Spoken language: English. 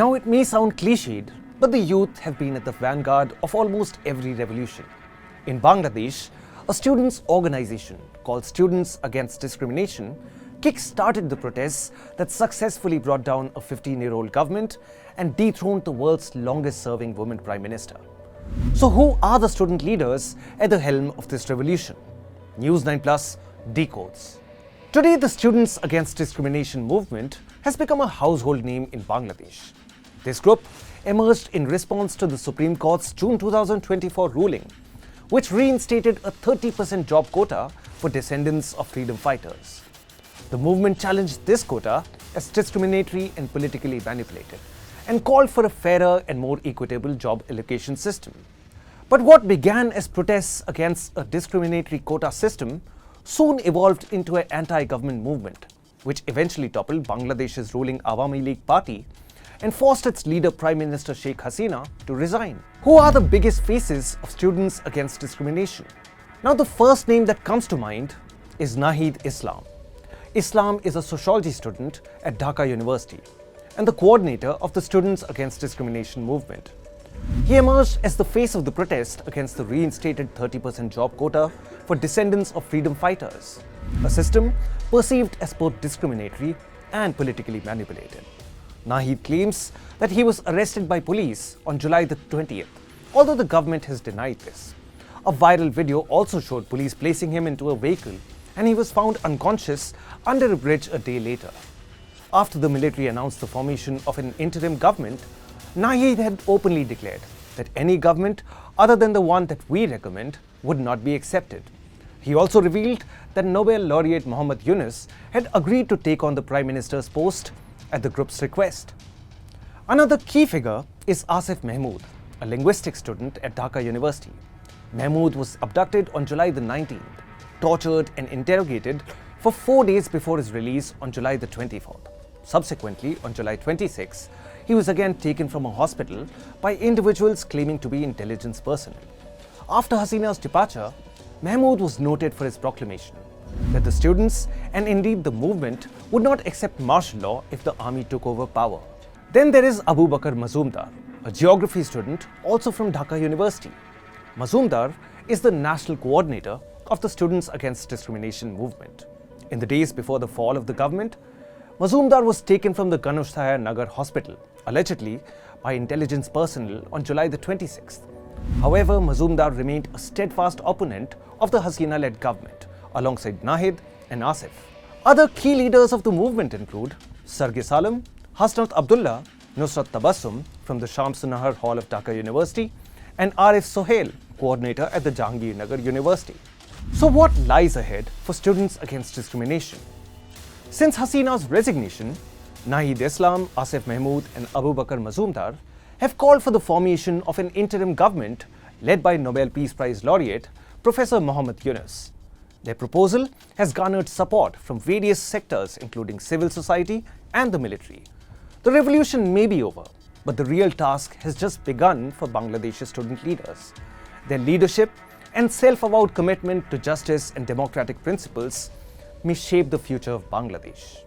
Now it may sound cliched, but the youth have been at the vanguard of almost every revolution. In Bangladesh, a students' organization called Students Against Discrimination kick-started the protests that successfully brought down a 15-year-old government and dethroned the world's longest-serving woman prime minister. So who are the student leaders at the helm of this revolution? News9 Plus Decodes. Today, the Students Against Discrimination movement has become a household name in Bangladesh. This group emerged in response to the Supreme Court's June 2024 ruling, which reinstated a 30% job quota for descendants of freedom fighters. The movement challenged this quota as discriminatory and politically manipulated, and called for a fairer and more equitable job allocation system. But what began as protests against a discriminatory quota system soon evolved into an anti-government movement, which eventually toppled Bangladesh's ruling Awami League Party and forced its leader Prime Minister Sheikh Hasina to resign. Who are the biggest faces of Students Against Discrimination? Now, the first name that comes to mind is Nahid Islam. Islam is a sociology student at Dhaka University and the coordinator of the Students Against Discrimination movement. He emerged as the face of the protest against the reinstated 30% job quota for descendants of freedom fighters, a system perceived as both discriminatory and politically manipulated. Nahid claims that he was arrested by police on July the 20th, although the government has denied this. A viral video also showed police placing him into a vehicle, and he was found unconscious under a bridge a day later. After the military announced the formation of an interim government, Nahid had openly declared that any government other than the one that we recommend would not be accepted. He also revealed that Nobel laureate Muhammad Yunus had agreed to take on the Prime Minister's post at the group's request. Another key figure is Asif Mahmood, a linguistics student at Dhaka University. Mahmood was abducted on July the 19th, tortured and interrogated for 4 days before his release on July the 24th. Subsequently, on July 26th, he was again taken from a hospital by individuals claiming to be intelligence personnel. After Hasina's departure, Mahmood was noted for his proclamation that the students, and indeed the movement, would not accept martial law if the army took over power. Then there is Abu Bakr Mazumdar, a geography student also from Dhaka University. Mazumdar is the national coordinator of the Students Against Discrimination movement. In the days before the fall of the government, Mazumdar was taken from the Ganushthaya Nagar hospital, allegedly by intelligence personnel on July the 26th. However, Mazumdar remained a steadfast opponent of the Hasina-led government, alongside Nahid and Asif. Other key leaders of the movement include Sarge Salam, Hasnat Abdullah, Nusrat Tabassum from the Shamsunahar Hall of Dhaka University, and Arif Sohail, coordinator at the Jahangirnagar University. So what lies ahead for Students Against Discrimination? Since Hasina's resignation, Nahid Islam, Asif Mahmood and Abu Bakr Mazumdar have called for the formation of an interim government led by Nobel Peace Prize laureate Professor Muhammad Yunus. Their proposal has garnered support from various sectors including civil society and the military. The revolution may be over, but the real task has just begun for Bangladesh's student leaders. Their leadership and self-avowed commitment to justice and democratic principles may shape the future of Bangladesh.